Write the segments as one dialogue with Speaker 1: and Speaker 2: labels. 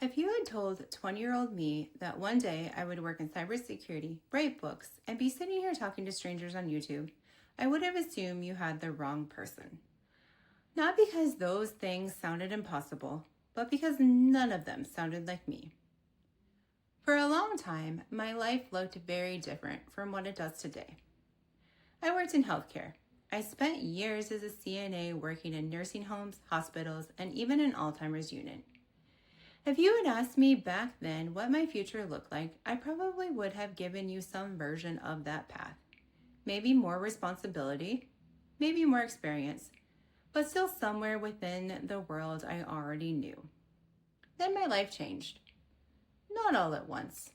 Speaker 1: If you had told 20-year-old me that one day I would work in cybersecurity, write books, and be sitting here talking to strangers on YouTube, I would have assumed you had the wrong person. Not because those things sounded impossible, but because none of them sounded like me. For a long time, my life looked very different from what it does today. I worked in healthcare. I spent years as a CNA working in nursing homes, hospitals, and even an Alzheimer's unit. If you had asked me back then what my future looked like, I probably would have given you some version of that path. Maybe more responsibility, maybe more experience, but still somewhere within the world I already knew. Then my life changed. Not all at once.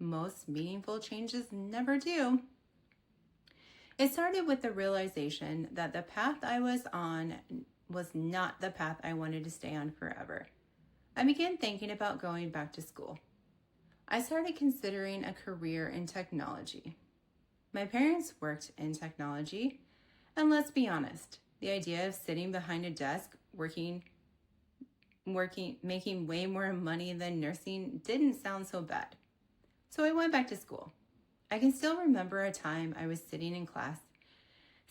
Speaker 1: Most meaningful changes never do. It started with the realization that the path I was on was not the path I wanted to stay on forever. I began thinking about going back to school. I started considering a career in technology. My parents worked in technology, and let's be honest, the idea of sitting behind a desk working, making way more money than nursing didn't sound so bad. So I went back to school. I can still remember a time I was sitting in class,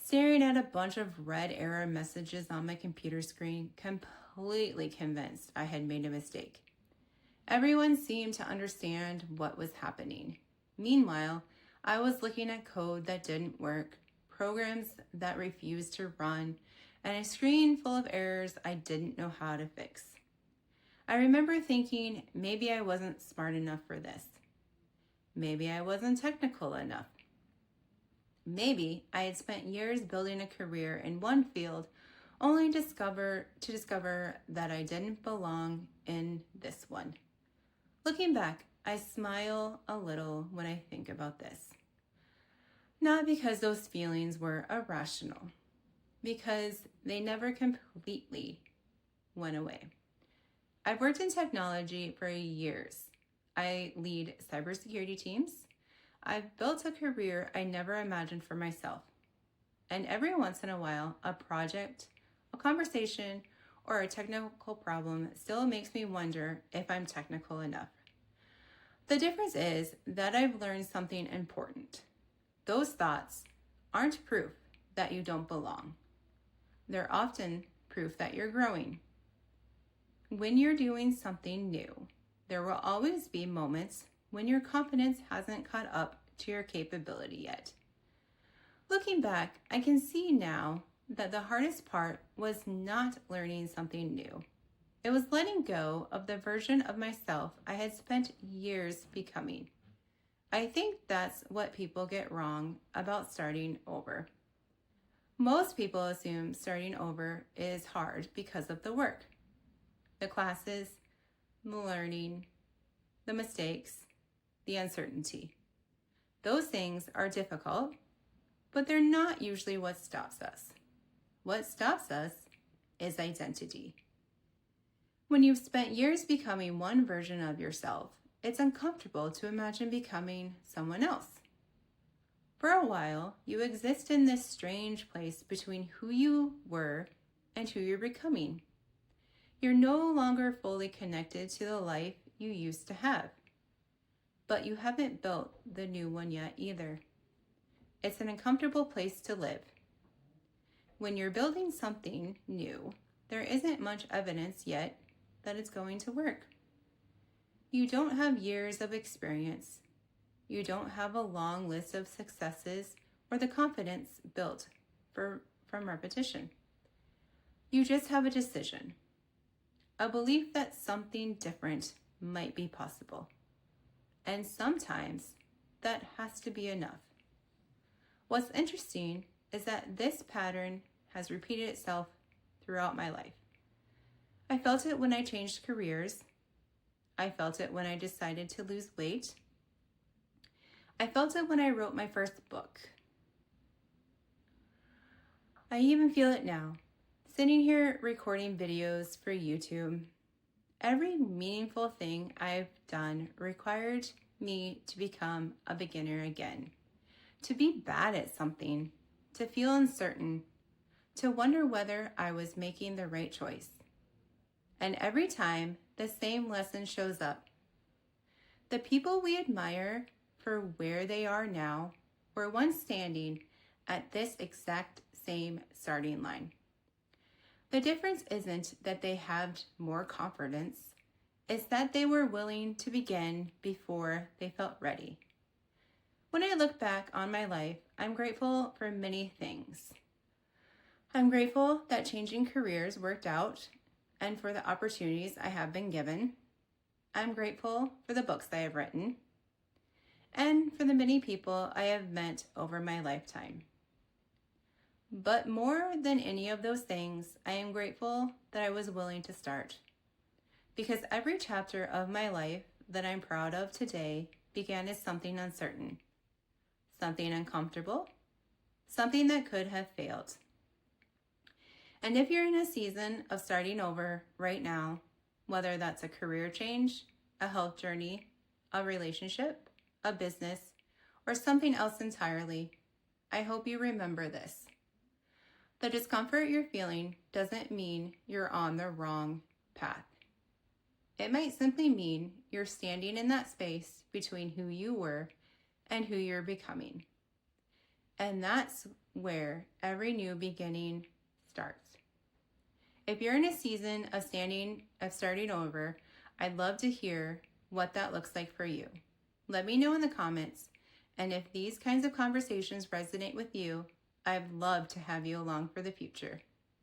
Speaker 1: staring at a bunch of red error messages on my computer screen, completely convinced I had made a mistake. Everyone seemed to understand what was happening. Meanwhile, I was looking at code that didn't work, programs that refused to run, and a screen full of errors I didn't know how to fix. I remember thinking maybe I wasn't smart enough for this. Maybe I wasn't technical enough. Maybe I had spent years building a career in one field only to discover that I didn't belong in this one. Looking back, I smile a little when I think about this. Not because those feelings were irrational, because they never completely went away. I've worked in technology for years. I lead cybersecurity teams. I've built a career I never imagined for myself. And every once in a while, a project, a conversation, or a technical problem still makes me wonder if I'm technical enough. The difference is that I've learned something important. Those thoughts aren't proof that you don't belong. They're often proof that you're growing. When you're doing something new, there will always be moments when your confidence hasn't caught up to your capability yet. Looking back, I can see now that the hardest part was not learning something new. It was letting go of the version of myself I had spent years becoming. I think that's what people get wrong about starting over. Most people assume starting over is hard because of the work, the classes, the learning, the mistakes, the uncertainty. Those things are difficult, but they're not usually what stops us. What stops us is identity. When you've spent years becoming one version of yourself, it's uncomfortable to imagine becoming someone else. For a while, you exist in this strange place between who you were and who you're becoming. You're no longer fully connected to the life you used to have, but you haven't built the new one yet either. It's an uncomfortable place to live. When you're building something new, there isn't much evidence yet that it's going to work. You don't have years of experience. You don't have a long list of successes or the confidence built from repetition. You just have a decision, a belief that something different might be possible. And sometimes that has to be enough. What's interesting is that this pattern has repeated itself throughout my life. I felt it when I changed careers. I felt it when I decided to lose weight. I felt it when I wrote my first book. I even feel it now, sitting here recording videos for YouTube. Every meaningful thing I've done required me to become a beginner again, to be bad at something, to feel uncertain, to wonder whether I was making the right choice. And every time the same lesson shows up. The people we admire for where they are now were once standing at this exact same starting line. The difference isn't that they had more confidence, it's that they were willing to begin before they felt ready. When I look back on my life, I'm grateful for many things. I'm grateful that changing careers worked out and for the opportunities I have been given. I'm grateful for the books I have written and for the many people I have met over my lifetime. But more than any of those things, I am grateful that I was willing to start. Because every chapter of my life that I'm proud of today began as something uncertain, something uncomfortable, something that could have failed. And if you're in a season of starting over right now, whether that's a career change, a health journey, a relationship, a business, or something else entirely, I hope you remember this. The discomfort you're feeling doesn't mean you're on the wrong path. It might simply mean you're standing in that space between who you were and who you're becoming. And that's where every new beginning starts. If you're in a season of starting over, I'd love to hear what that looks like for you. Let me know in the comments, and if these kinds of conversations resonate with you, I'd love to have you along for the future.